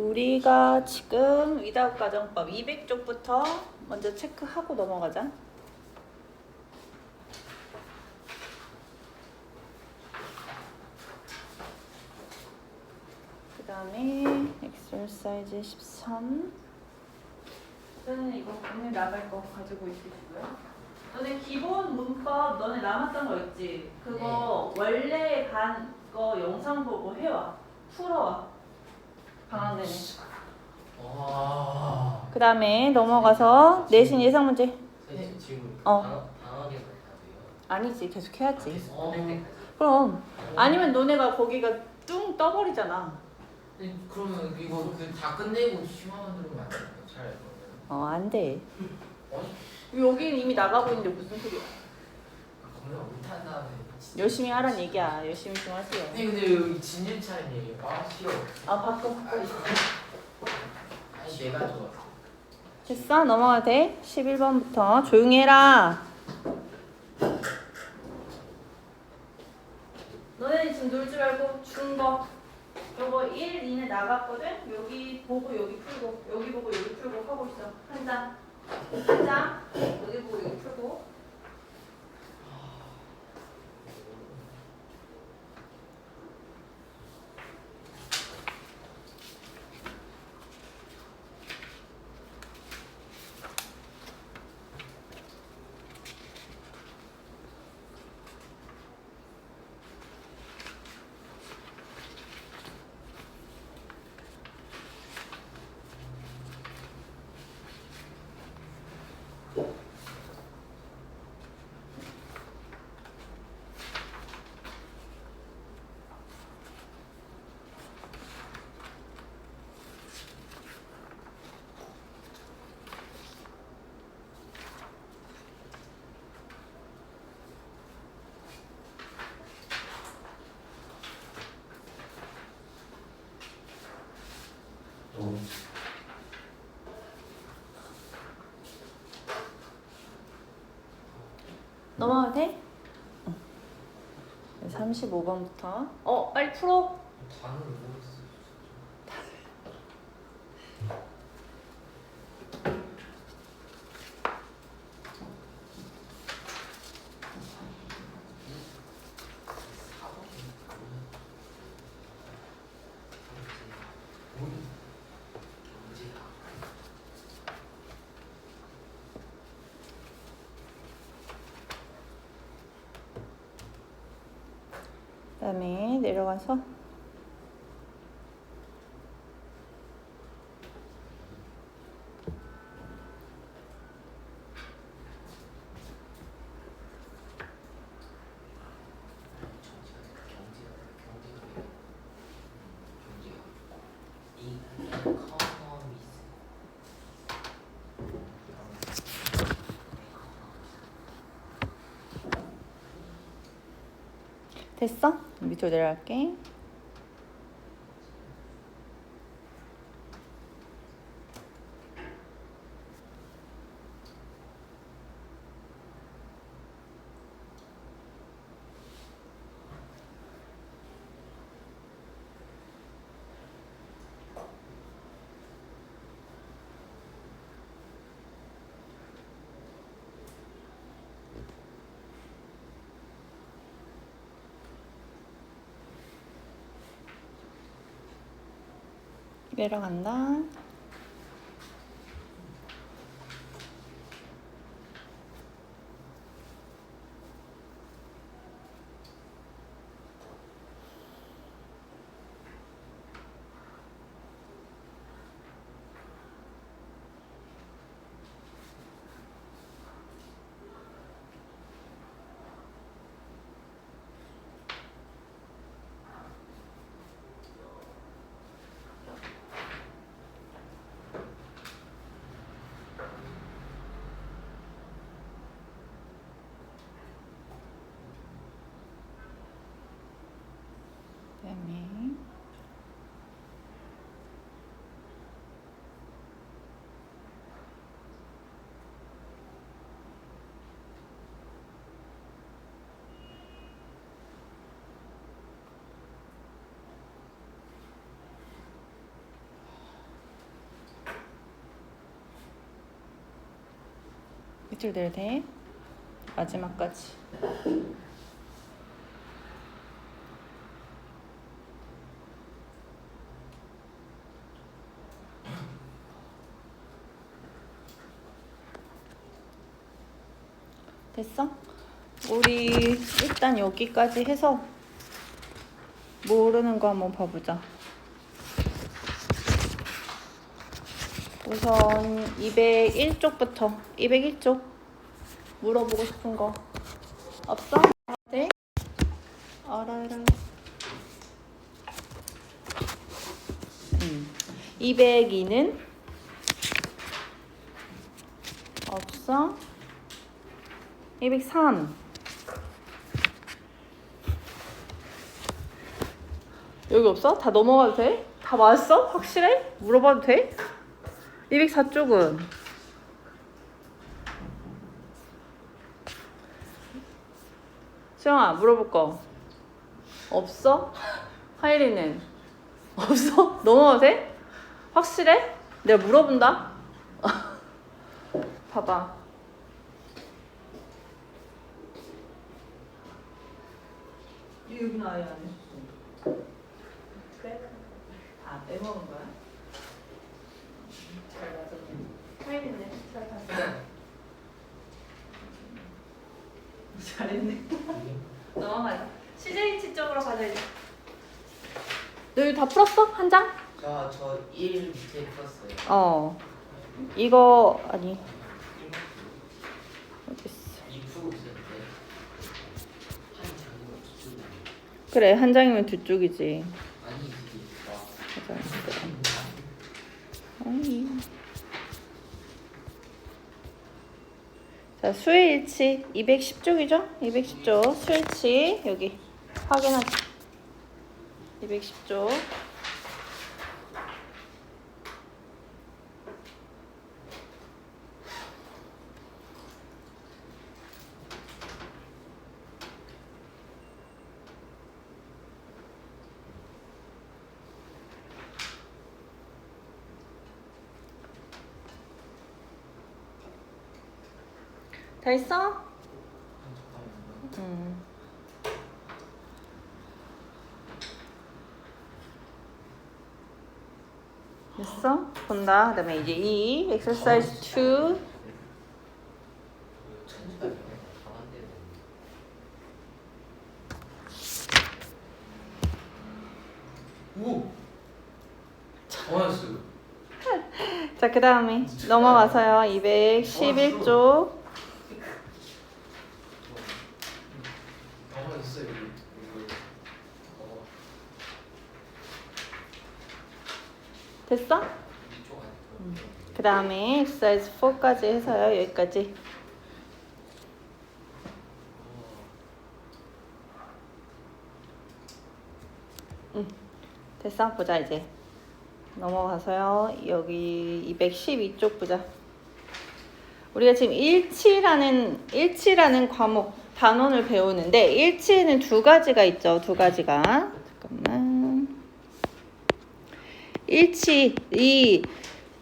우리가 지금 위다우 가정법 200쪽부터 먼저 체크하고 넘어가자. 그 다음에 exercise 13. 저는 이거 오늘 나갈 거 가지고 있으시고요. 너네 기본 문법 너네 남았던 거 있지? 그거 원래 간 거 영상 보고 해와. 풀어와. 방학 내내. 그 다음에 넘어가서 내신 예상 문제. 지금 어. 방학에서 답이에요? 아니지, 계속 해야지. 네. 그럼 아니면 너네가 거기가 뚱 떠버리잖아. 그러면 이거 다 끝내고 심화만 들으면 안 돼요? 잘 그러면. 안 돼. 아니? 여기는 이미 나가고 있는데 무슨 소리야. 그러면 못한 다음에 진짜. 열심히 하란 얘기야. 열심히 좀 하세요. 근데 여기 진실차린 얘기예요. 싫어. 바꿔. 아니 내가 좋아. 됐어? 넘어가도 돼? 11번부터 조용히 해라. 너네는 지금 놀지 말고 준 거. 요거 1, 2는 나갔거든? 여기 보고 여기 풀고 여기 보고 여기 풀고 하고 있어. 한 장. 한 장. 여기 보고 여기 풀고. 넘어가도 돼? 35번부터. 빨리 풀어. 단어를 모르겠어. 그 다음에 내려가서 됐어? 밑으로 내려갈게. 내려간다. 밑으로 내려 돼. 마지막까지. 됐어? 우리 일단 여기까지 해서 모르는 거 한번 봐보자. 우선 201쪽부터 201쪽 물어보고 싶은 거 없어? 네? 알아라. 202는 없어? 203 여기 없어? 다 넘어가도 돼? 다 맞았어? 확실해? 물어봐도 돼? 204쪽은 수영아 물어볼 거 없어? 하이리는 없어? 넘어가도 돼? 확실해? 내가 물어본다? 봐봐 여기는 아예 안 했어 그래? 아 빼먹은 거야? 잘 맞았네 하이리는 잘 봤어 잘했네 넘어가자 CJH 쪽으로 가자 이제 너 이거 다 풀었어? 한 장? 저 1 밑에 풀었어요. 이거 아니 어딨어 2 풀고 있었는데 한 장이면 두 줄. 그래 한 장이면 두 쪽이지 아니 이게 맞아 아니. 자 수일치 210쪽이죠? 210쪽 수일치 여기 확인하자 210쪽 다 했어? 됐어? 본다. 그 다음에 이제 이 exercise 2 오! 잘했어요. 자, 그 다음에 넘어가서요. 211쪽 잘했어요. 됐어? 그 다음에 exercise 4까지 해서요. 여기까지 됐어? 보자 이제 넘어가서요. 여기 212쪽 보자. 우리가 지금 일치라는 과목 단원을 배우는데 일치에는 두 가지가 있죠. 두 가지가. 잠깐만. 일치 이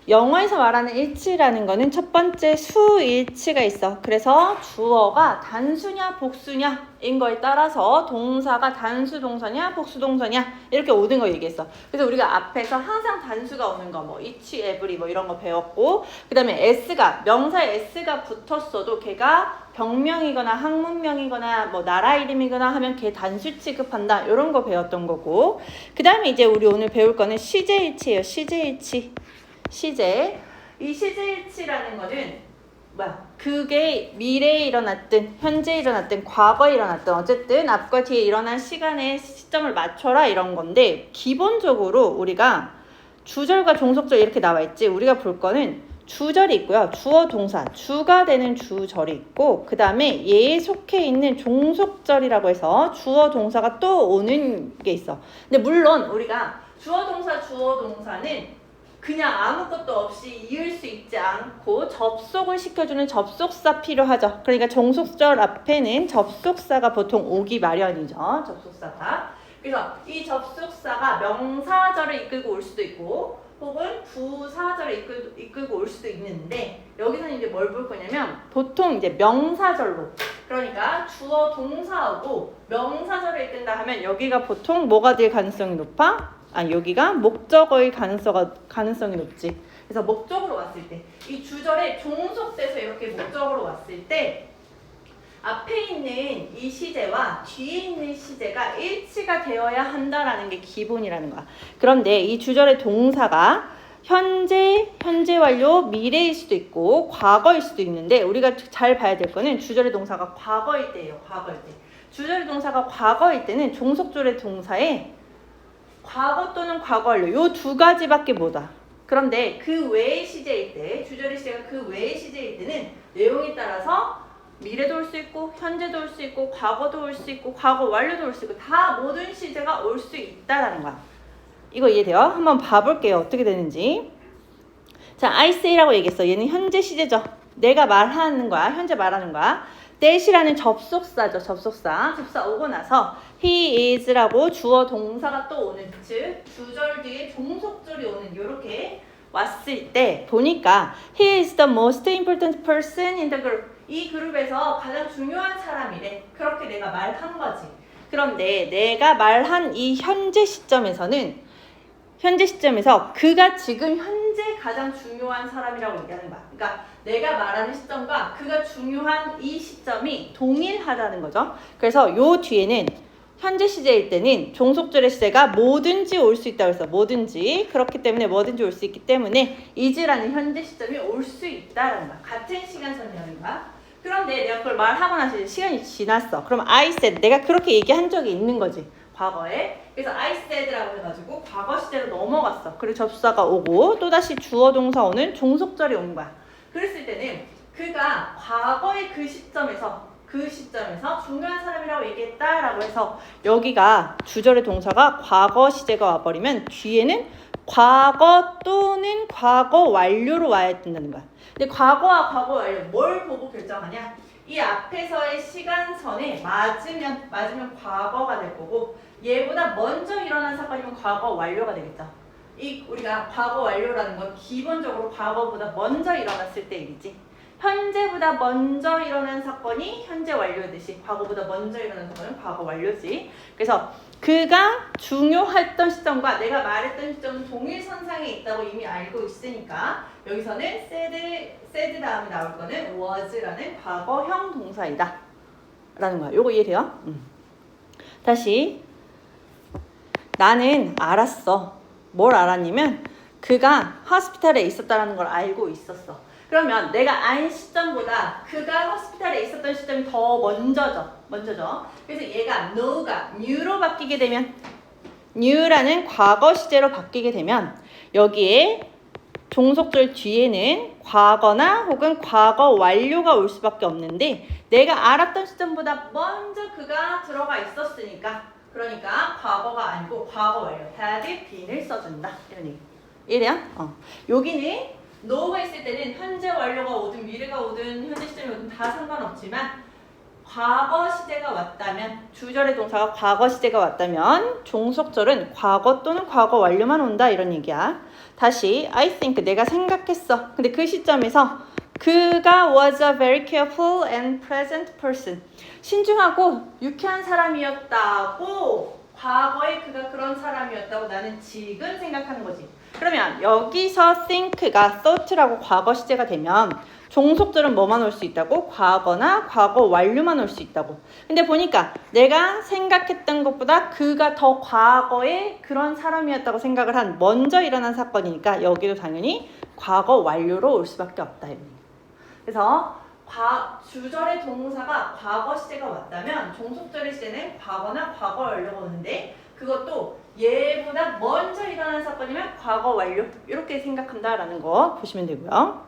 영어에서 말하는 일치라는 거는 첫 번째 수일치가 있어. 그래서 주어가 단수냐 복수냐인 거에 따라서 동사가 단수 동사냐 복수 동사냐 이렇게 오는 거 얘기했어. 그래서 우리가 앞에서 항상 단수가 오는 거 뭐 each, every 뭐 이런 거 배웠고 그 다음에 s가 명사에 s가 붙었어도 걔가 병명이거나 학문명이거나 뭐 나라 이름이거나 하면 걔 단수 취급한다 이런 거 배웠던 거고 그 다음에 이제 우리 오늘 배울 거는 시제일치예요. 시제일치 시제. 이 시제일치라는 거는 뭐야? 그게 미래에 일어났든 현재에 일어났든 과거에 일어났든 어쨌든 앞과 뒤에 일어난 시간의 시점을 맞춰라 이런 건데 기본적으로 우리가 주절과 종속절 이렇게 나와 있지. 우리가 볼 거는 주절이 있고요. 주어 동사 주가 되는 주절이 있고 그 다음에 얘에 속해 있는 종속절이라고 해서 주어 동사가 또 오는 게 있어. 근데 물론 우리가 주어 동사는 그냥 아무것도 없이 이을 수 있지 않고 접속을 시켜주는 접속사 필요하죠. 그러니까 종속절 앞에는 접속사가 보통 오기 마련이죠. 접속사가. 그래서 이 접속사가 명사절을 이끌고 올 수도 있고 혹은 부사절을 이끌고 올 수도 있는데 여기서는 이제 뭘 볼 거냐면 보통 이제 명사절로 그러니까 주어 동사하고 명사절을 이끈다 하면 여기가 보통 뭐가 될 가능성이 높아? 여기가 목적어일 가능성이 높지. 그래서 목적으로 왔을 때 이 주절에 종속돼서 이렇게 목적으로 왔을 때 앞에 있는 이 시제와 뒤에 있는 시제가 일치가 되어야 한다라는 게 기본이라는 거야. 그런데 이 주절의 동사가 현재 완료, 미래일 수도 있고 과거일 수도 있는데 우리가 잘 봐야 될 거는 주절의 동사가 과거일 때예요. 과거일 때. 주절의 동사가 과거일 때는 종속절의 동사에 과거 또는 과거 완료 요 두 가지밖에 못 와. 그런데 그 외의 시제일 때, 주절의 시제가 그 외의 시제일 때는 내용에 따라서 미래도 올 수 있고 현재도 올 수 있고 과거도 올 수 있고 과거 완료도 올 수 있고 다 모든 시제가 올 수 있다라는 거야. 이거 이해돼요? 한번 봐볼게요. 어떻게 되는지. 자, I say라고 얘기했어. 얘는 현재 시제죠. 내가 말하는 거야. 현재 말하는 거야. that이라는 접속사죠. 접속사 오고 나서 he is라고 주어 동사가 또 오는 즉 주절 뒤에 종속절이 오는 이렇게 왔을 때 보니까 he is the most important person in the group. 이 그룹에서 가장 중요한 사람이래. 그렇게 내가 말한 거지. 그런데 내가 말한 이 현재 시점에서 그가 지금 현재 가장 중요한 사람이라고 얘기하는 거야. 그러니까 내가 말하는 시점과 그가 중요한 이 시점이 동일하다는 거죠. 그래서 요 뒤에는 현재 시제일 때는 종속절의 시제가 뭐든지 올 수 있다고 해서 뭐든지 그렇기 때문에 뭐든지 올 수 있기 때문에 is라는 현재 시점이 올 수 있다라는 거야. 같은 시간선이라는 거야. 그런데 내가 그걸 말하고 나서 이제 시간이 지났어. 그럼 I said 내가 그렇게 얘기한 적이 있는 거지. 과거에. 그래서 I said라고 해가지고 과거 시제로 넘어갔어. 그리고 접수사가 오고 또다시 주어 동사 오는 종속절이 온 거야. 그랬을 때는 그가 과거의 그 시점에서 중요한 사람이라고 얘기했다라고 해서 여기가 주절의 동사가 과거 시제가 와버리면 뒤에는 과거 또는 과거 완료로 와야 된다는 거야. 근데 과거와 과거 완료 뭘 보고 결정하냐? 이 앞에서의 시간선에 맞으면 과거가 될 거고 얘보다 먼저 일어난 사건이면 과거 완료가 되겠죠. 우리가 과거 완료라는 건 기본적으로 과거보다 먼저 일어났을 때 일이지. 현재보다 먼저 일어난 사건이 현재 완료듯이 과거보다 먼저 일어난 사건은 과거 완료지. 그래서 그가 중요했던 시점과 내가 말했던 시점은 동일선상에 있다고 이미 알고 있으니까 여기서는 said 다음에 나올 거는 was라는 과거형 동사이다 라는 거야. 요거 이해돼요? 다시 나는 알았어. 뭘 알았냐면 그가 호스피탈에 있었다는 걸 알고 있었어. 그러면 내가 안 시점보다 그가 호스피탈에 있었던 시점이 더 먼저죠. 그래서 얘가 know가 new로 바뀌게 되면 new라는 과거 시제로 바뀌게 되면 여기에 종속절 뒤에는 과거나 혹은 과거 완료가 올 수밖에 없는데 내가 알았던 시점보다 먼저 그가 들어가 있었으니까 그러니까 과거가 아니고 과거 완료 had been을 써준다. 이런 얘기. 이해돼요? 여기는 know가 있을 때는 현재 완료가 오든 미래가 오든 현재 시점이 오든 다 상관없지만 과거 시제가 왔다면 주절의 동사가 과거 시제가 왔다면 종속절은 과거 또는 과거 완료만 온다 이런 얘기야. 다시 I think 내가 생각했어. 근데 그 시점에서 그가 was a very careful and pleasant person. 신중하고 유쾌한 사람이었다고 과거에 그가 그런 사람이었다고 나는 지금 생각하는 거지. 그러면 여기서 think가 thought라고 과거 시제가 되면 종속절은 뭐만 올 수 있다고? 과거나 과거 완료만 올 수 있다고. 근데 보니까 내가 생각했던 것보다 그가 더 과거에 그런 사람이었다고 생각을 한 먼저 일어난 사건이니까 여기도 당연히 과거 완료로 올 수밖에 없다. 그래서 주절의 동사가 과거 시제가 왔다면 종속절의 시제는 과거나 과거 완료가 오는데 그것도 얘보다 먼저 일어난 사건이면 과거 완료 이렇게 생각한다라는 거 보시면 되고요.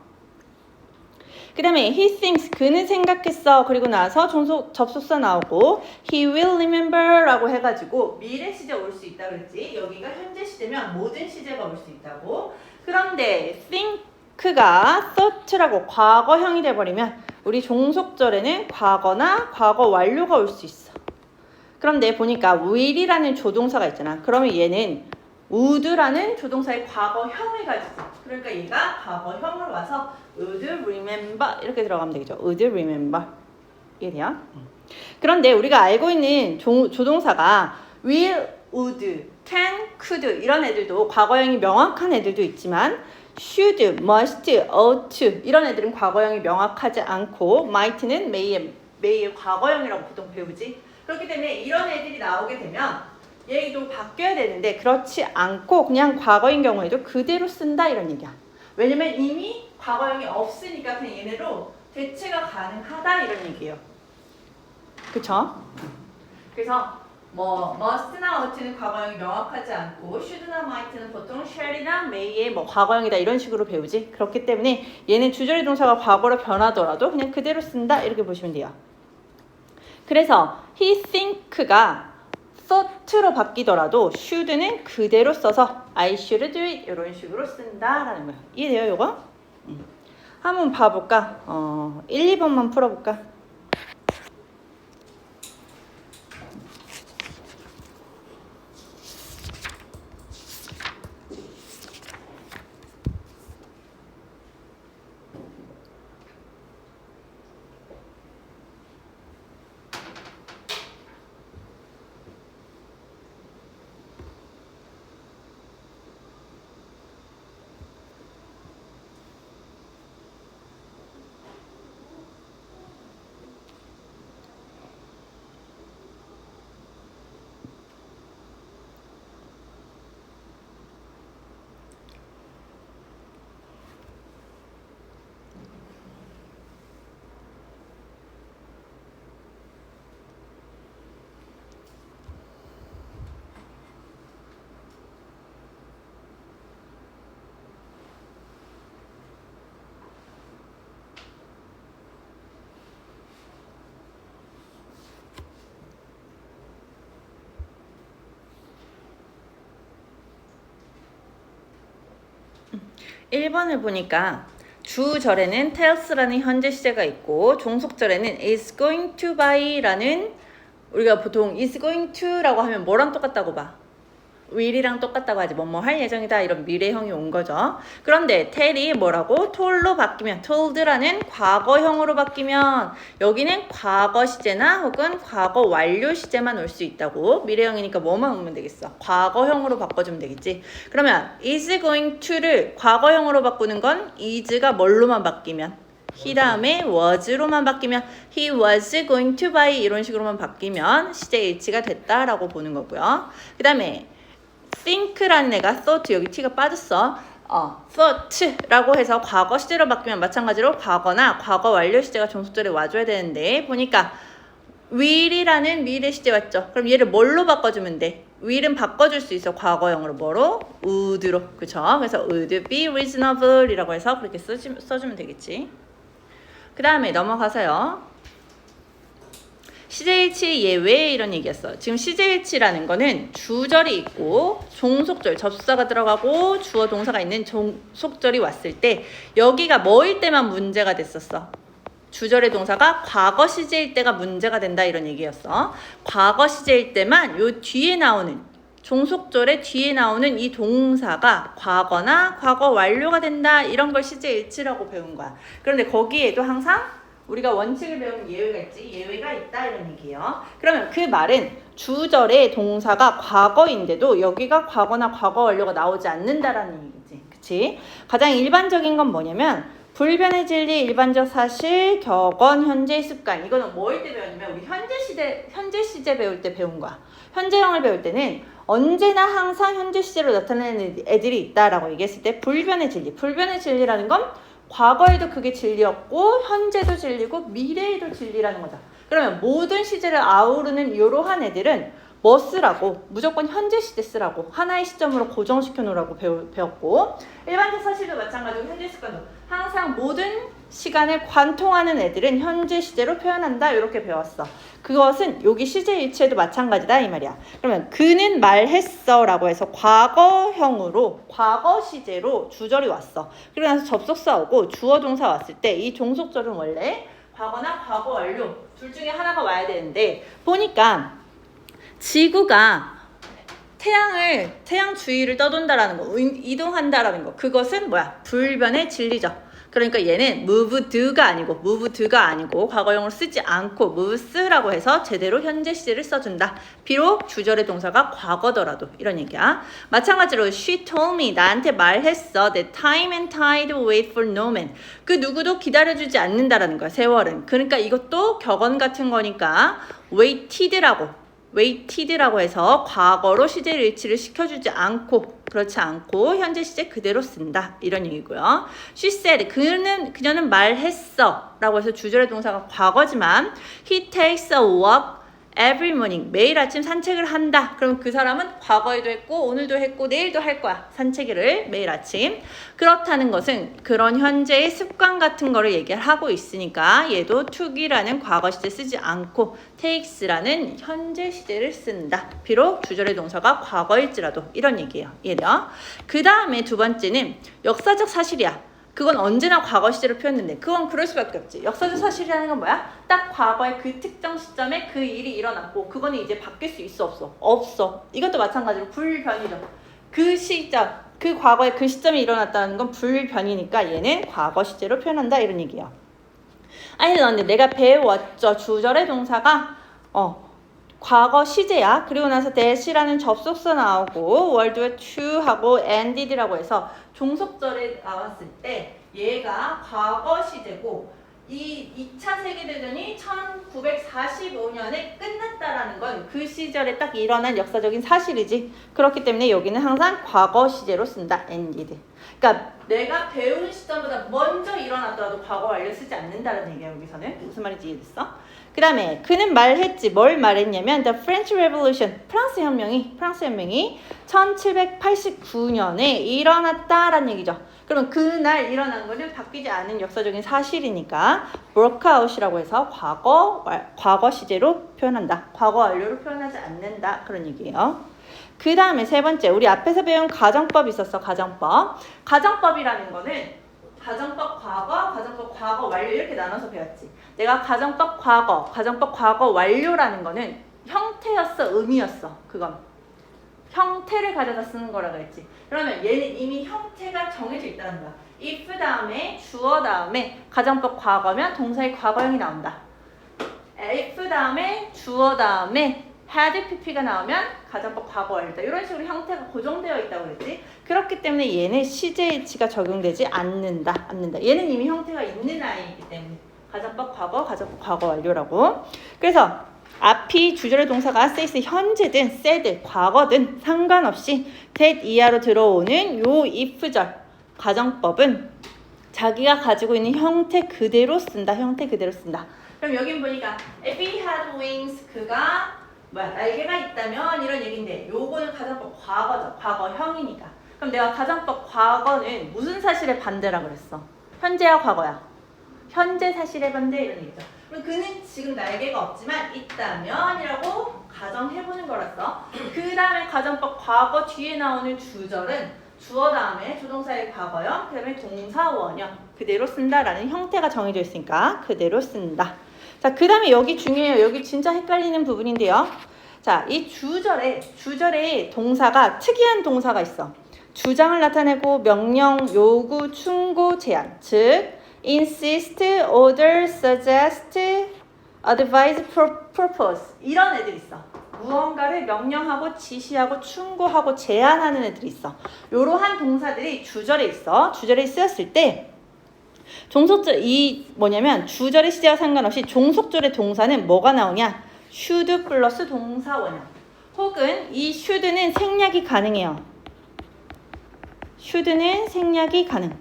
그 다음에 he thinks 그는 생각했어. 그리고 나서 접속사 나오고 he will remember 라고 해가지고 미래 시제 올 수 있다고 그랬지. 여기가 현재 시제면 모든 시제가 올 수 있다고. 그런데 think가 thought라고 과거형이 돼버리면 우리 종속절에는 과거나 과거 완료가 올 수 있어. 그런데 보니까 will이라는 조동사가 있잖아. 그러면 얘는 would라는 조동사의 과거형을 가지고, 그러니까 얘가 과거형으로 와서 would remember 이렇게 들어가면 되겠죠. would remember. 이해돼요? 그런데 우리가 알고 있는 조동사가 will, would, can, could 이런 애들도 과거형이 명확한 애들도 있지만 should, must, ought 이런 애들은 과거형이 명확하지 않고 might는 may의 과거형이라고 보통 배우지. 그렇기 때문에 이런 애들이 나오게 되면 얘도 바뀌어야 되는데 그렇지 않고 그냥 과거인 경우에도 그대로 쓴다 이런 얘기야. 왜냐면 이미 과거형이 없으니까 그냥 얘네로 대체가 가능하다 이런 얘기예요. 그쵸? 그래서 뭐 must나 ought는 과거형이 명확하지 않고 should나 might는 보통 shall이나 may의 뭐 과거형이다 이런 식으로 배우지. 그렇기 때문에 얘는 주절의 동사가 과거로 변하더라도 그냥 그대로 쓴다 이렇게 보시면 돼요. 그래서 he think가 thought로 바뀌더라도 should는 그대로 써서 I should do it 이런 식으로 쓴다라는 거야. 이해돼요 이거? 한번 봐볼까? 1, 2번만 풀어볼까? 일 1번을 보니까 주절에는 tells라는 현재 시제가 있고 종속절에는 is going to buy라는 우리가 보통 is going to라고 하면 뭐랑 똑같다고 봐? will이랑 똑같다고 하지. 뭐뭐 할 예정이다 이런 미래형이 온 거죠. 그런데 tell이 뭐라고? told로 바뀌면 told라는 과거형으로 바뀌면 여기는 과거 시제나 혹은 과거 완료 시제만 올 수 있다고. 미래형이니까 뭐만 오면 되겠어? 과거형으로 바꿔주면 되겠지. 그러면 is going to를 과거형으로 바꾸는 건 is가 뭘로만 바뀌면? he 다음에 was로만 바뀌면 he was going to buy 이런 식으로만 바뀌면 시제 일치가 됐다라고 보는 거고요. 그 다음에 think라는 애가 thought 여기 t가 빠졌어. thought라고 해서 과거 시제로 바뀌면 마찬가지로 과거나 과거 완료 시제가 종속절에 와줘야 되는데 보니까 will이라는 미래 시제 왔죠. 그럼 얘를 뭘로 바꿔주면 돼? will은 바꿔줄 수 있어. 과거형으로 뭐로? would로. 그쵸? 그래서 would be reasonable 이라고 해서 그렇게 써주면 되겠지. 그 다음에 넘어가서요. 시제일치 예외 이런 얘기였어. 지금 시제일치라는 거는 주절이 있고 종속절 접수사가 들어가고 주어 동사가 있는 종속절이 왔을 때 여기가 뭐일 때만 문제가 됐었어. 주절의 동사가 과거 시제일 때가 문제가 된다 이런 얘기였어. 과거 시제일 때만 요 뒤에 나오는 종속절의 뒤에 나오는 이 동사가 과거나 과거 완료가 된다 이런 걸 시제일치라고 배운 거야. 그런데 거기에도 항상 우리가 원칙을 배우면 예외가 있지. 예외가 있다 이런 얘기예요. 그러면 그 말은 주절의 동사가 과거인데도 여기가 과거나 과거 완료가 나오지 않는다라는 얘기지. 그치? 가장 일반적인 건 뭐냐면 불변의 진리, 일반적 사실, 격언, 현재 습관. 이거는 뭐일 때 배웠냐면 우리 현재 시제 배울 때 배운 거야. 현재형을 배울 때는 언제나 항상 현재 시제로 나타나는 애들이 있다라고 얘기했을 때 불변의 진리. 불변의 진리라는 건 과거에도 그게 진리였고 현재도 진리고 미래에도 진리라는 거죠. 그러면 모든 시제를 아우르는 이러한 애들은 뭐 쓰라고? 무조건 현재 시제 쓰라고. 하나의 시점으로 고정시켜 놓으라고 배웠고 일반적 사실도 마찬가지고 현재 습관도 항상 모든 시간을 관통하는 애들은 현재 시제로 표현한다 이렇게 배웠어. 그것은 여기 시제 일치에도 마찬가지다 이 말이야. 그러면 그는 말했어 라고 해서 과거형으로 과거 시제로 주절이 왔어. 그러고 나서 접속사 오고 주어 동사 왔을 때 이 종속절은 원래 과거나 과거 완료 둘 중에 하나가 와야 되는데 보니까 지구가 태양 주위를 떠돈다라는 거, 이동한다라는 거, 그것은 뭐야? 불변의 진리죠. 그러니까 얘는 move do가 아니고 과거형으로 쓰지 않고 move스라고 해서 제대로 현재 시제를 써준다. 비록 주절의 동사가 과거더라도 이런 얘기야. 마찬가지로 she told me 나한테 말했어 that time and tide wait for no man. 그 누구도 기다려주지 않는다라는 거야. 세월은. 그러니까 이것도 격언 같은 거니까 waited라고 해서 과거로 시제 일치를 시켜주지 않고 그렇지 않고 현재 시제 그대로 쓴다 이런 얘기고요. She said 그녀는 말했어 라고 해서 주절의 동사가 과거지만 he takes a walk every morning 매일 아침 산책을 한다. 그럼 그 사람은 과거에도 했고 오늘도 했고 내일도 할 거야. 산책을 매일 아침. 그렇다는 것은 그런 현재의 습관 같은 거를 얘기하고 있으니까 얘도 took이라는 과거 시제 쓰지 않고 takes라는 현재 시제를 쓴다. 비록 주절의 동사가 과거일지라도 이런 얘기예요. 이해돼요? 그 다음에 두 번째는 역사적 사실이야. 그건 언제나 과거 시제로 표현된대. 그건 그럴 수밖에 없지. 역사적 사실이라는 건 뭐야? 딱 과거의 그 특정 시점에 그 일이 일어났고 그거는 이제 바뀔 수 있어 없어? 없어. 이것도 마찬가지로 불변이죠. 그 시점, 그 과거에 그 시점이 일어났다는 건 불변이니까 얘는 과거 시제로 표현한다 이런 얘기야. 아니 근데 내가 배웠죠. 주절의 동사가 과거 시제야. 그리고 나서 that이라는 접속사 나오고 월드웨 to하고 ended라고 해서 종속절에 나왔을 때 얘가 과거 시제고 이 2차 세계대전이 1945년에 끝났다라는 건 그 시절에 딱 일어난 역사적인 사실이지. 그렇기 때문에 여기는 항상 과거 시제로 쓴다. ended. 그러니까 내가 배운 시점보다 먼저 일어났더라도 과거 완료 쓰지 않는다는 얘기야. 여기서는 무슨 말인지 이해됐어? 그 다음에 그는 말했지. 뭘 말했냐면 The French Revolution, 프랑스 혁명이 1789년에 일어났다라는 얘기죠. 그럼 그날 일어난 거는 바뀌지 않은 역사적인 사실이니까 broke out이라고 해서 과거 시제로 표현한다. 과거 완료로 표현하지 않는다. 그런 얘기예요. 그 다음에 세 번째, 우리 앞에서 배운 가정법 있었어. 가정법이라는 거는 가정법 과거 완료 이렇게 나눠서 배웠지. 내가 가정법 과거 완료라는 거는 형태였어, 의미였어. 그건 형태를 가져다 쓰는 거라 그랬지. 그러면 얘는 이미 형태가 정해져 있다는 거야. if 다음에 주어 다음에 가정법 과거면 동사의 과거형이 나온다. if 다음에 주어 다음에 had pp가 나오면 가정법 과거 완료다. 이런 식으로 형태가 고정되어 있다고 그랬지. 그렇기 때문에 얘는 시제 일치가 적용되지 않는다. 얘는 이미 형태가 있는 아이이기 때문에 가정법 과거 완료라고. 그래서 앞이 주절의 동사가 says 현재든 said 과거든 상관없이 that 이하로 들어오는 요 if절 가정법은 자기가 가지고 있는 형태 그대로 쓴다. 그럼 여긴 보니까 if he had wings 그가 날개가 있다면 이런 얘기인데 요거는 가정법 과거죠. 과거형이니까. 그럼 내가 가정법 과거는 무슨 사실의 반대라 그랬어? 현재야 과거야? 현재 사실의 반대 이런 얘기죠. 그럼 그는 지금 날개가 없지만 있다면이라고 가정해보는 거라서 그 다음에 가정법 과거 뒤에 나오는 주절은 주어 다음에 조동사의 과거형 그 다음에 동사 원형 그대로 쓴다라는 형태가 정해져 있으니까 그대로 쓴다. 자, 그 다음에 여기 중요해요. 여기 진짜 헷갈리는 부분인데요. 자, 이 주절에 동사가 특이한 동사가 있어. 주장을 나타내고 명령, 요구, 충고, 제안. 즉 insist, order, suggest, advise, propose 이런 애들이 있어. 무언가를 명령하고 지시하고 충고하고 제안하는 애들이 있어. 이러한 동사들이 주절에 있어. 주절에 쓰였을 때 종속절 주절의 시제와 상관없이 종속절의 동사는 뭐가 나오냐? should 플러스 동사 원형. 혹은 이 should는 생략이 가능해요. should는 생략이 가능.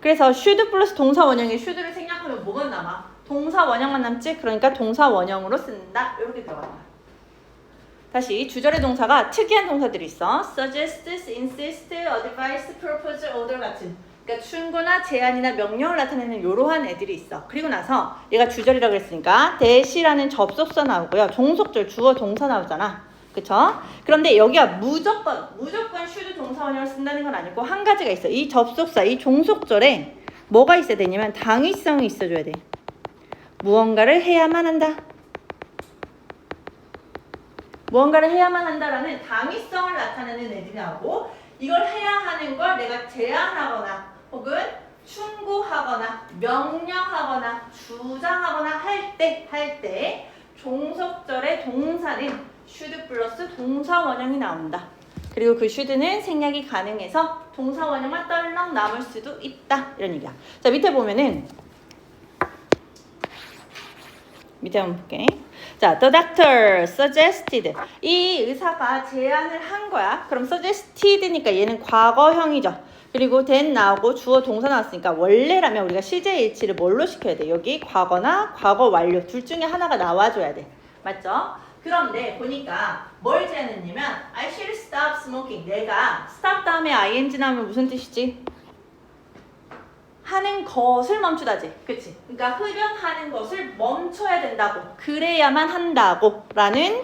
그래서 should 플러스 동사 원형에 should를 생략하면 뭐가 남아? 동사 원형만 남지? 그러니까 동사 원형으로 쓴다. 이렇게 들어간다. 다시 주절의 동사가 특이한 동사들이 있어. suggest, insist, advise, propose, order 같은. 그러니까 충고나 제안이나 명령을 나타내는 이러한 애들이 있어. 그리고 나서 얘가 주절이라고 했으니까 that이라는 접속사 나오고요. 종속절 주어 동사 나오잖아. 그쵸? 그런데 여기가 무조건 should 동사 원형을 쓴다는 건 아니고 한 가지가 있어. 이 접속사, 이 종속절에 뭐가 있어야 되냐면 당위성이 있어줘야 돼. 무언가를 해야만 한다. 무언가를 해야만 한다라는 당위성을 나타내는 애들이 나오고 이걸 해야 하는 걸 내가 제안하거나 혹은 충고하거나 명령하거나 주장하거나 할 때 종속절의 동사는 should 플러스 동사 원형이 나온다. 그리고 그 should는 생략이 가능해서 동사 원형만 떨렁 남을 수도 있다. 이런 얘기야. 자, 밑에 보면은 밑에 한번 볼게. 자, the doctor suggested. 이 의사가 제안을 한 거야. 그럼 suggested니까 얘는 과거형이죠. 그리고 then 나오고 주어 동사 나왔으니까 원래라면 우리가 시제 일치를 뭘로 시켜야 돼? 여기 과거나 과거 완료 둘 중에 하나가 나와줘야 돼. 맞죠? 그런데 보니까 뭘 제안했냐면 I should stop smoking. 내가 stop 다음에 ing 나오면 무슨 뜻이지? 하는 것을 멈추다지. 그치? 그러니까 흡연하는 것을 멈춰야 된다고. 그래야만 한다고 라는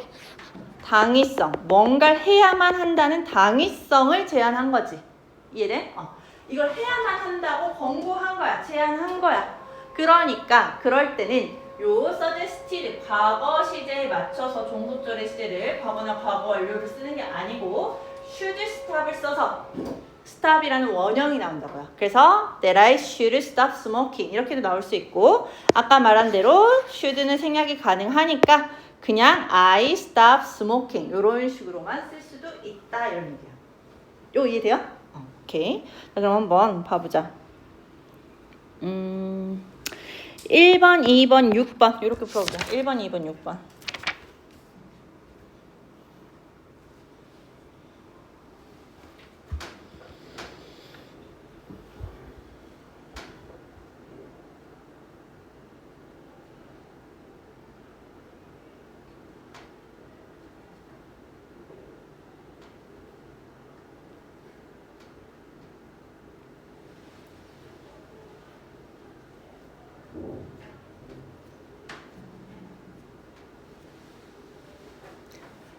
당위성. 뭔가를 해야만 한다는 당위성을 제안한 거지. 이해돼? 이걸 해야만 한다고 권고한 거야. 제안한 거야. 그러니까 그럴 때는 요 suggested 과거 시제에 맞춰서 종속절의 시제를 과거나 과거 완료를 쓰는 게 아니고 should stop을 써서 stop이라는 원형이 나온다고요. 그래서 that I should stop smoking 이렇게도 나올 수 있고 아까 말한 대로 should는 생략이 가능하니까 그냥 I stop smoking 이런 식으로만 쓸 수도 있다 이런 얘기야. 요 이해돼요? 오케이. 자, 그럼 한번 봐보자. 1번, 2번, 6번 이렇게 풀어보자. 1번, 2번, 6번.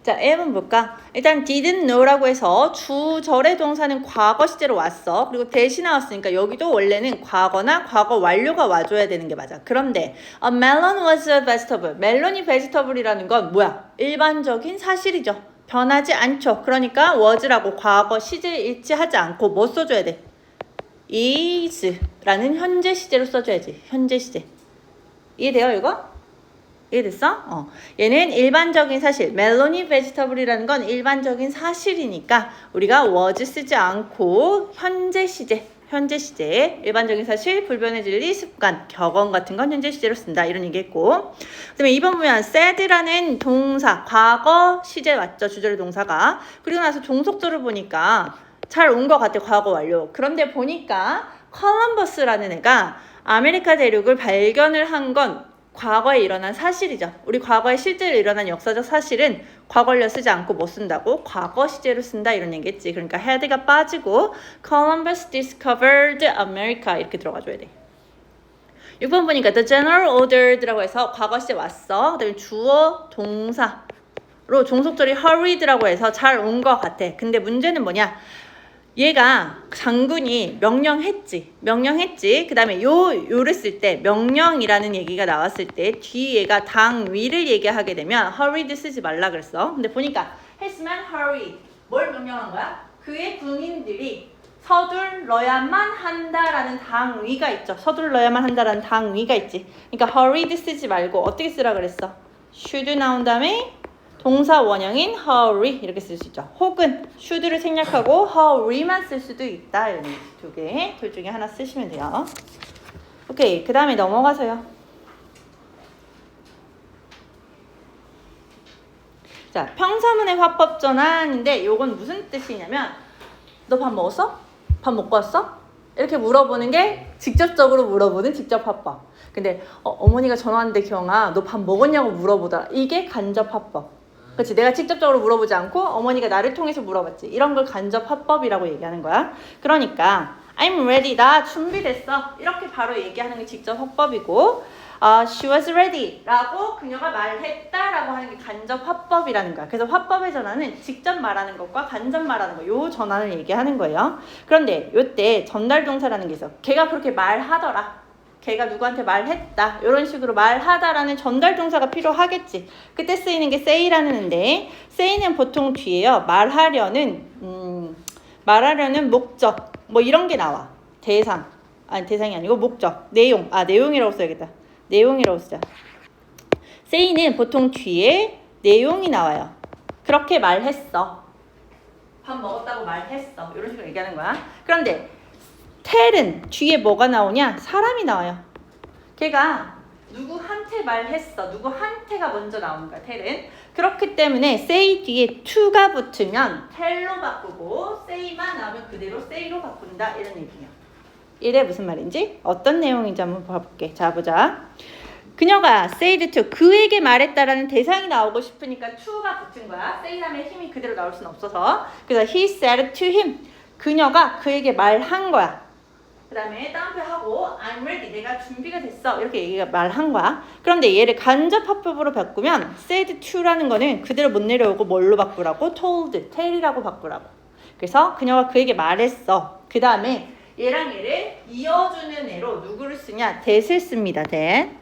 자, 1번 볼까? 일단 didn't know라고 해서 주절의 동사는 과거 시제로 왔어. 그리고 대신 나왔으니까 여기도 원래는 과거나 과거 완료가 와줘야 되는 게 맞아. 그런데 a melon was a vegetable. 멜론이 vegetable이라는 건 뭐야? 일반적인 사실이죠. 변하지 않죠. 그러니까 was라고 과거 시제 일치하지 않고 뭐 써줘야 돼? is라는 현재 시제로 써줘야지. 현재 시제. 이해돼요, 이거? 이해됐어? 얘는 일반적인 사실, 멜론이 베지터블이라는 건 일반적인 사실이니까 우리가 was 쓰지 않고 현재 시제, 일반적인 사실, 불변의 진리, 습관, 격언 같은 건 현재 시제로 쓴다 이런 얘기했고 그 다음에 2번 보면 said라는 동사, 과거 시제 맞죠? 주절 동사가. 그리고 나서 종속절을 보니까 잘 온 것 같아, 과거 완료. 그런데 보니까 콜럼버스라는 애가 아메리카 대륙을 발견을 한 건 과거에 일어난 사실이죠. 우리 과거에 실제로 일어난 역사적 사실은 과거를 쓰지 않고 뭐 쓴다고? 과거 시제로 쓴다 이런 얘기했지. 그러니까 had가 빠지고 Columbus discovered America 이렇게 들어가줘야 돼. 6번 보니까 the general ordered라고 해서 과거 시제 왔어. 그 다음에 주어 동사로 종속절이 hurried라고 해서 잘 온 것 같아. 근데 문제는 뭐냐? 얘가 장군이 명령했지. 그 다음에 요를 쓸 때 명령이라는 얘기가 나왔을 때 뒤에가 당위를 얘기하게 되면 hurried 쓰지 말라 그랬어. 근데 보니까 했으면 hurry 뭘 명령한 거야? 그의 군인들이 서둘러야만 한다라는 당위가 있죠. 서둘러야만 한다라는 당위가 있지. 그러니까 hurried 쓰지 말고 어떻게 쓰라 그랬어? should 나온 다음에 동사 원형인 hurry 이렇게 쓸 수 있죠. 혹은 should를 생략하고 hurry만 쓸 수도 있다. 이런 두 개, 둘 중에 하나 쓰시면 돼요. 오케이, 그 다음에 넘어가서요. 자, 평사문의 화법 전환인데 요건 무슨 뜻이냐면 너 밥 먹었어? 밥 먹고 왔어? 이렇게 물어보는 게 직접적으로 물어보는 직접 화법. 근데 어머니가 전화 왔는데 기영아 너 밥 먹었냐고 물어보더라. 이게 간접 화법. 그렇지, 내가 직접적으로 물어보지 않고 어머니가 나를 통해서 물어봤지. 이런 걸 간접 화법이라고 얘기하는 거야. 그러니까 I'm ready, 나 준비됐어. 이렇게 바로 얘기하는 게 직접 화법이고 she was ready 라고 그녀가 말했다라고 하는 게 간접 화법이라는 거야. 그래서 화법의 전환은 직접 말하는 것과 간접 말하는 거, 요 전환을 얘기하는 거예요. 그런데 요때 전달 동사라는 게 있어. 걔가 그렇게 말하더라. 걔가 누구한테 말했다. 이런 식으로 말하다라는 전달 동사가 필요하겠지. 그때 쓰이는 게 say라는 건데 say는 보통 뒤에요. 말하려는 목적 뭐 이런 게 나와. 대상이 아니고 목적, 내용이라고 써야겠다. 내용이라고 쓰자. say는 보통 뒤에 내용이 나와요. 그렇게 말했어. 밥 먹었다고 말했어. 이런 식으로 얘기하는 거야. 그런데 tell은 뒤에 뭐가 나오냐? 사람이 나와요. 걔가 누구한테 말했어. 누구한테가 먼저 나오는 거야. tell은. 그렇기 때문에 say 뒤에 to가 붙으면 tell로 바꾸고 say만 나오면 그대로 say로 바꾼다. 이런 얘기예요. 이래 무슨 말인지? 어떤 내용인지 한번 봐볼게. 자, 보자. 그녀가 said to 그에게 말했다라는 대상이 나오고 싶으니까 to가 붙은 거야. say 다음에 힘이 그대로 나올 수는 없어서. 그래서 he said to him. 그녀가 그에게 말한 거야. 그 다음에 따옴표 하고 I'm ready. 내가 준비가 됐어. 이렇게 얘기가 말한 거야. 그런데 얘를 간접 화법으로 바꾸면 said to라는 거는 그대로 못 내려오고 뭘로 바꾸라고? told, tell이라고 바꾸라고. 그래서 그녀가 그에게 말했어. 그 다음에 얘랑 얘를 이어주는 애로 누구를 쓰냐? that을 씁니다. that.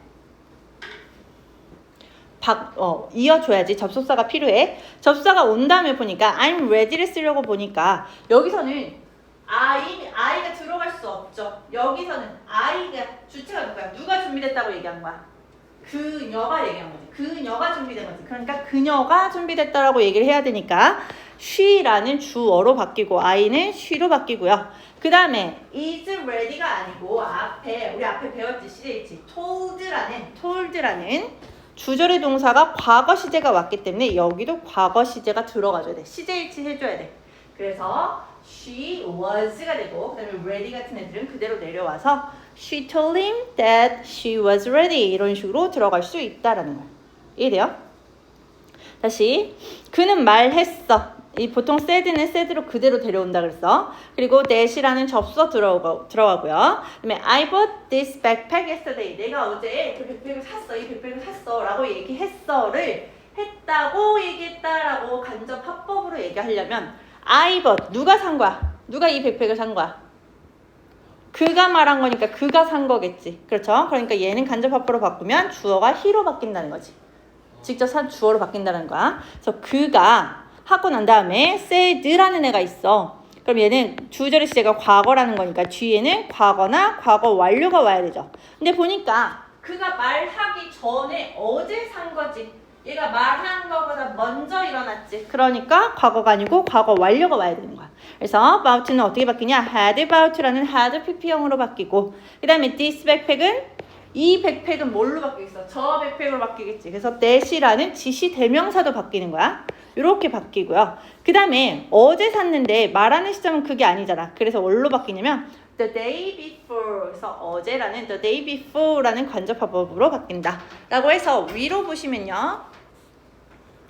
이어줘야지. 접속사가 필요해. 접속사가 온 다음에 보니까 I'm ready를 쓰려고 보니까 여기서는 I가 들어갈 수 없죠. 여기서는 I가 주체가 누구야? 누가 준비됐다고 얘기한 거야? 그녀가 얘기한 거지. 그녀가 준비된 거지. 그러니까 그녀가 준비됐다라고 얘기를 해야 되니까 she라는 주어로 바뀌고 I는 she로 바뀌고요. 그 다음에 is ready가 아니고 우리 앞에 배웠지. CH told라는 주절의 동사가 과거 시제가 왔기 때문에 여기도 과거 시제가 들어가줘야 돼. CH 해줘야 돼. 그래서 she was가 되고 그 다음에 ready 같은 애들은 그대로 내려와서 she told him that she was ready 이런 식으로 들어갈 수 있다라는 거야. 이해돼요? 다시 그는 말했어. 이 보통 said는 said로 그대로 데려온다 그랬어. 그리고 that이라는 접수어 들어가고요. 그다음에 I bought this backpack yesterday. 내가 어제 그 백팩을 샀어. 이 백팩을 샀어. 라고 얘기했어를 했다고 얘기했다라고 간접 합법으로 얘기하려면 I bought. 누가 산 거야? 누가 이 백팩을 산 거야? 그가 말한 거니까 그가 산 거겠지. 그렇죠? 그러니까 얘는 간접 합법으로 바꾸면 주어가 he로 바뀐다는 거지. 직접 산 주어로 바뀐다는 거야. 그래서 그가 하고 난 다음에 said라는 애가 있어. 그럼 얘는 주절의 시제가 과거라는 거니까 뒤에는 과거나 과거 완료가 와야 되죠. 근데 보니까 그가 말하기 전에 어제 산 거지. 얘가 말한 거보다 먼저 일어났지. 그러니까 과거가 아니고 과거 완료가 와야 되는 거야. 그래서 about는 어떻게 바뀌냐? had about라는 had pp형으로 바뀌고 그 다음에 this backpack은 이 백팩은 뭘로 바뀌겠어? 저 백팩으로 바뀌겠지. 그래서 that이라는 지시 대명사도 바뀌는 거야. 이렇게 바뀌고요. 그 다음에 어제 샀는데 말하는 시점은 그게 아니잖아. 그래서 뭘로 바뀌냐면 the day before. 그래서 어제라는 the day before라는 간접화법으로 바뀐다. 라고 해서 위로 보시면요.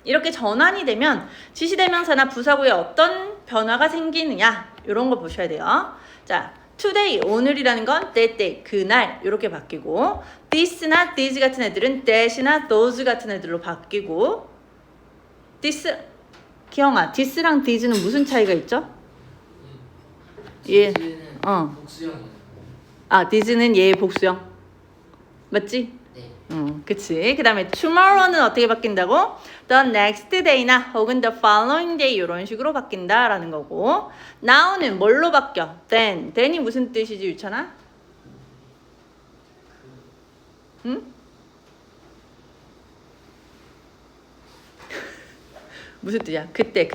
이렇게 전환이 되면 지시대명사나 부사구에 어떤 변화가 생기느냐 이런 거 보셔야 돼요. 자, today 오늘이라는 건 that day 그날 이렇게 바뀌고 this나 these 같은 애들은 that이나 those 같은 애들로 바뀌고 this 기영아 this랑 these는 무슨 차이가 있죠? 예, 복수형이에요. these는 얘의 복수형 맞지? 네. 그치. 그 다음에 tomorrow는 어떻게 바뀐다고? the next day나 혹은 the following day 이런 식으로 바뀐다라는 거고 now는 뭘로 바뀌어? then이 무슨 뜻이지 유찬아? 응? 무슨 뜻이야? 그때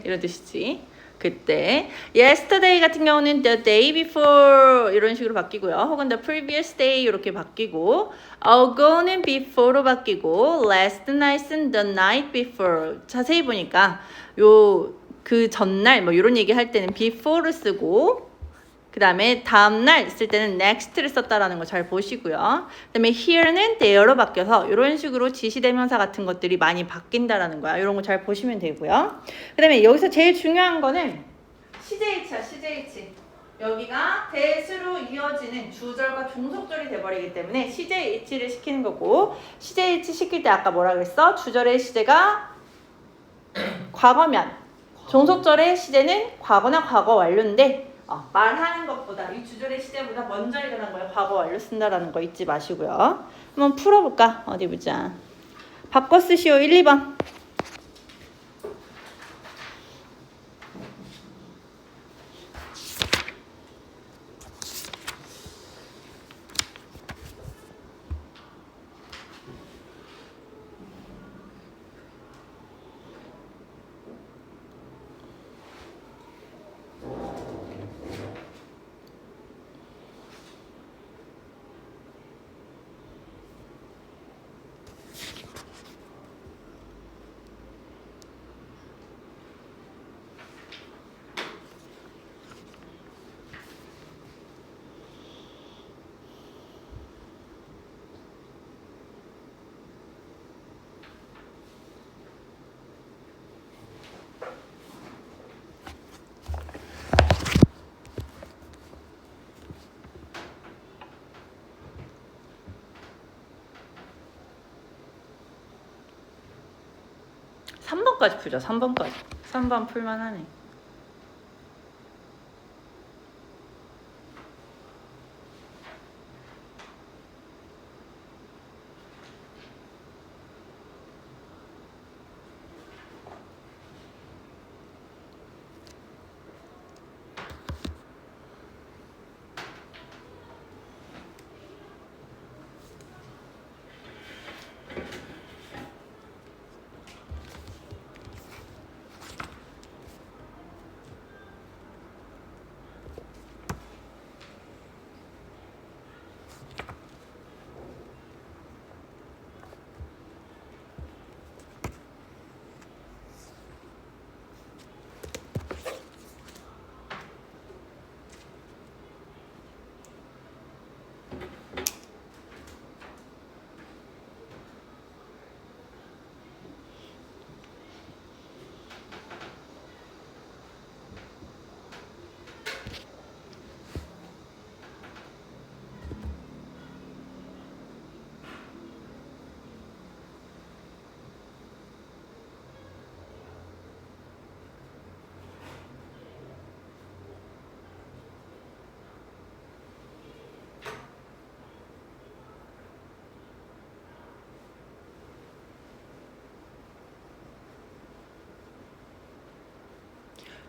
이런 뜻이지. 그때 yesterday 같은 경우는 the day before 이런 식으로 바뀌고요. 혹은 the previous day 이렇게 바뀌고 ago는 before로 바뀌고 last night은 the night before. 자세히 보니까 그 전날 뭐 이런 얘기 할 때는 before를 쓰고 그 다음에 다음날 쓸 때는 next를 썼다라는 거 잘 보시고요. 그 다음에 here는 there로 바뀌어서 이런 식으로 지시대명사 같은 것들이 많이 바뀐다라는 거야. 이런 거 잘 보시면 되고요. 그 다음에 여기서 제일 중요한 거는 CJH야, CJH. 여기가 대수로 이어지는 주절과 종속절이 돼버리기 때문에 CJH를 시키는 거고 CJH 시킬 때 아까 뭐라 그랬어? 주절의 시제가 과거면 종속절의 시제는 과거나 과거 완료인데 말하는 것보다 이 주절의 시제보다 먼저 일어난 거예요. 과거 완료 쓴다라는 거 잊지 마시고요. 한번 풀어볼까? 어디 보자. 바꿔 쓰시오. 1, 2번. 삼 3번까지 풀자. 3번까지. 3번 풀만하네.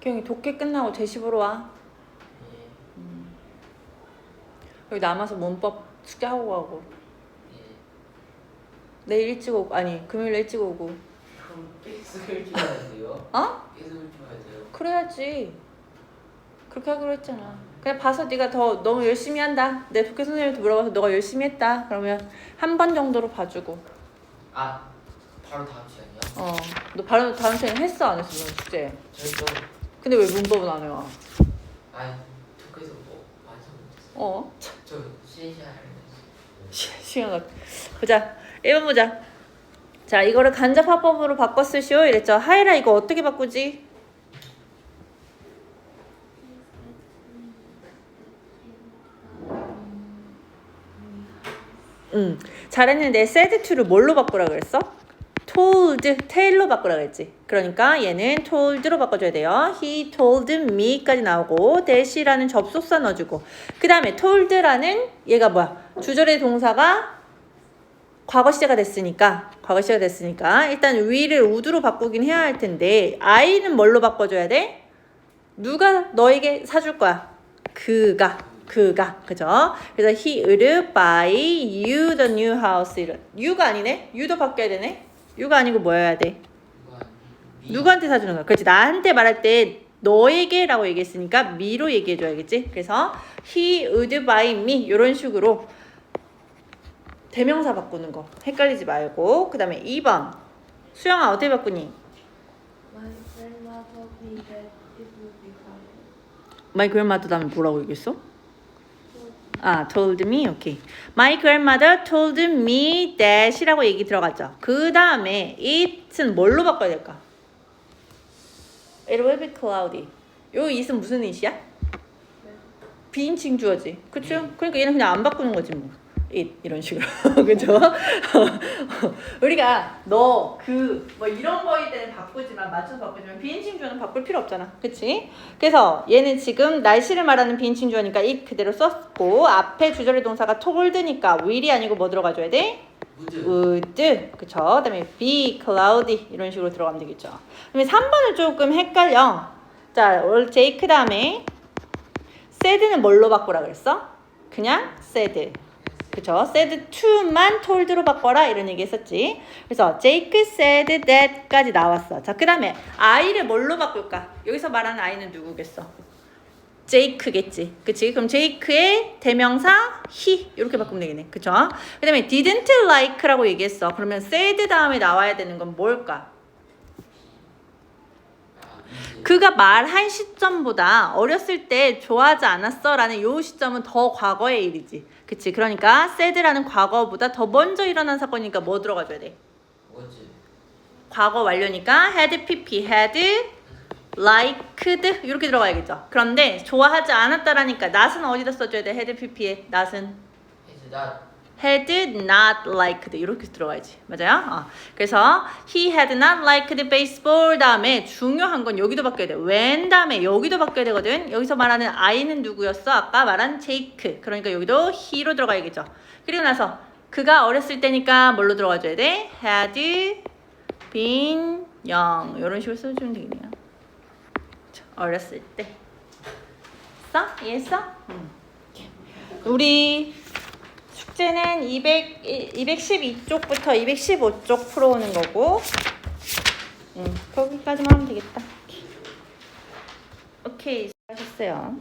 경이 독해 끝나고 제시 보러 와. 여기 남아서 문법 숙제하고 가고. 내일 일찍 오고, 아니 금요일 일찍 오고. 그럼 계속 키워야 돼요? 어? 계속 키워야 돼요? 그래야지. 그렇게 하기로 했잖아. 그냥 봐서 네가 더 너무 열심히 한다. 내 독해 선생님한테 물어봐서 너가 열심히 했다. 그러면 한 번 정도로 봐주고. 아 바로 다음 시간이요? 너 바로 다음 시간에 했어 안 했어 너 숙제? 저도 근데 왜 문법은 안 해와? 아 독해서 뭐 완성 못했어요. 저 쉬는 시간 알려줬어요. 시간 보자. 1번 보자. 자, 이거를 간접화법으로 바꿔 쓰시오 이랬죠. 하이라 이거 어떻게 바꾸지? 잘했는데 said to를 뭘로 바꾸라 그랬어? told, tell로 바꾸라 그랬지. 그러니까 얘는 told로 바꿔줘야 돼요. He told me까지 나오고 that이라는 접속사 넣어주고 그 다음에 told라는 얘가 뭐야? 주절의 동사가 과거 시제가 됐으니까 일단 will을 would로 바꾸긴 해야 할 텐데 I는 뭘로 바꿔줘야 돼? 누가 너에게 사줄 거야? 그가 그죠? 그래서 he would buy you the new house. you가 아니네? you도 바뀌어야 되네? you가 아니고 뭐여야 돼? 누구한테 사주는 거야? 그렇지. 나한테 말할 때 너에게 라고 얘기했으니까 me로 얘기해줘야겠지? 그래서 he would buy me 이런 식으로 대명사 바꾸는 거 헷갈리지 말고. 그 다음에 2번 수영아 어떻게 바꾸니? My grandma told me that it would be hard. My grandmother 다음에 뭐라고 얘기했어? told me. 오케이. My grandmother told me that이라고 얘기 들어갔죠. 그 다음에 it은 뭘로 바꿔야 될까? It will be cloudy. 요 it은 무슨 it이야? 비인칭 주어지. 그쵸? 그러니까 얘는 그냥 안 바꾸는 거지 뭐. it 이런 식으로 그죠? 우리가 너 그 뭐 이런 거일 때는 바꾸지만 맞춰서 바꾸지만 비인칭 주어는 바꿀 필요 없잖아, 그치? 그래서 얘는 지금 날씨를 말하는 비인칭 주어니까 it 그대로 썼고 앞에 주절의 동사가 tolled니까 will이 아니고 뭐 들어가줘야 돼? would 그쵸? 그다음에 be cloudy 이런 식으로 들어가면 되겠죠. 그다음에 3번은 조금 헷갈려. 자, 제이크 다음에 said는 뭘로 바꾸라 그랬어? 그냥 said. 그쵸? said to만 told로 바꿔라 이런 얘기 했었지. 그래서 Jake said that까지 나왔어. 자, 그 다음에 I를 뭘로 바꿀까? 여기서 말하는 I는 누구겠어? Jake겠지. 그치? 그럼 Jake의 대명사 he 이렇게 바꾸면 되겠네. 그쵸? 그 다음에 didn't like라고 얘기했어. 그러면 said 다음에 나와야 되는 건 뭘까? 그가 말한 시점보다 어렸을 때 좋아하지 않았어 라는 요 시점은 더 과거의 일이지. 그치? 그러니까 said라는 과거보다 더 먼저 일어난 사건이니까 뭐 들어가줘야 돼? 뭐지? 과거 완료니까 had pp, had liked 이렇게 들어가야겠죠. 그런데 좋아하지 않았다라니까 not은 어디다 써줘야 돼? had pp에 not은 이제 나 had not liked 이렇게 들어가야지. 맞아요? 그래서 he had not liked baseball 다음에 중요한 건 여기도 바뀌어야 돼. when 다음에 여기도 바뀌어야 되거든. 여기서 말하는 I는 누구였어? 아까 말한 Jake. 그러니까 여기도 he로 들어가야겠죠. 그리고 나서 그가 어렸을 때니까 뭘로 들어가줘야 돼? had been young 이런 식으로 써주면 되겠네요. 어렸을 때. 써? 이해했어? 우리 숙제는 212쪽부터 215쪽 풀어오는 거고 거기까지만 하면 되겠다. 오케이, 수고하셨어요.